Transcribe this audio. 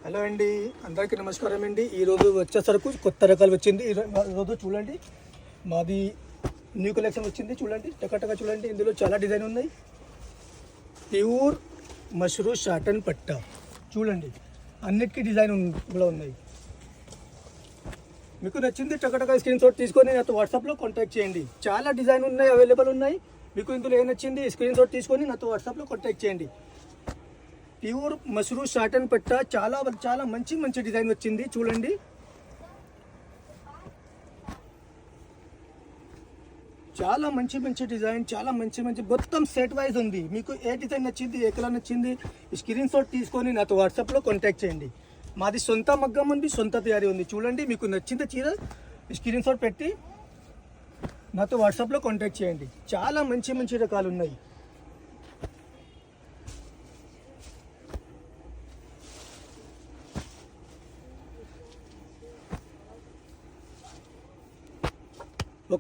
Hello అండి, అందరికీ నమస్కారం అండి. ఈరోజు వచ్చేసరికి కొత్త రకాలు వచ్చింది. ఈరోజు చూడండి, మాది న్యూ కలెక్షన్ వచ్చింది. చూడండి, టకటక చూడండి, ఇందులో చాలా డిజైన్ ఉన్నాయి. ప్యూర్ మష్రూ షాటన్ పట్టా చూడండి, అన్నిటికీ డిజైన్ కూడా ఉన్నాయి. మీకు నచ్చింది టకటక స్క్రీన్ షాట్ తీసుకొని నాతో వాట్సాప్లో కాంటాక్ట్ చేయండి. చాలా డిజైన్ ఉన్నాయి, అవైలబుల్ ఉన్నాయి. మీకు ఇందులో ఏ నచ్చింది స్క్రీన్ షాట్ తీసుకొని నాతో వాట్సాప్లో కాంటాక్ట్ చేయండి. ప్యూర్ మష్రూ షాటన్ పట్టా చాలా చాలా మంచి మంచి డిజైన్ వచ్చింది. చూడండి, చాలా మంచి మంచి డిజైన్, చాలా మంచి మంచి మొత్తం సెట్ వైజ్ ఉంది. మీకు ఏ డిజైన్ నచ్చింది, ఏ కలర్ నచ్చింది స్క్రీన్ షాట్ తీసుకొని నాతో వాట్సాప్లో కాంటాక్ట్ చేయండి. మాది సొంత మగ్గం ఉంది, సొంత తయారీ ఉంది. చూడండి, మీకు నచ్చింది చీర స్క్రీన్ షాట్ పెట్టి నాతో వాట్సాప్లో కాంటాక్ట్ చేయండి. చాలా మంచి మంచి రకాలు ఉన్నాయి.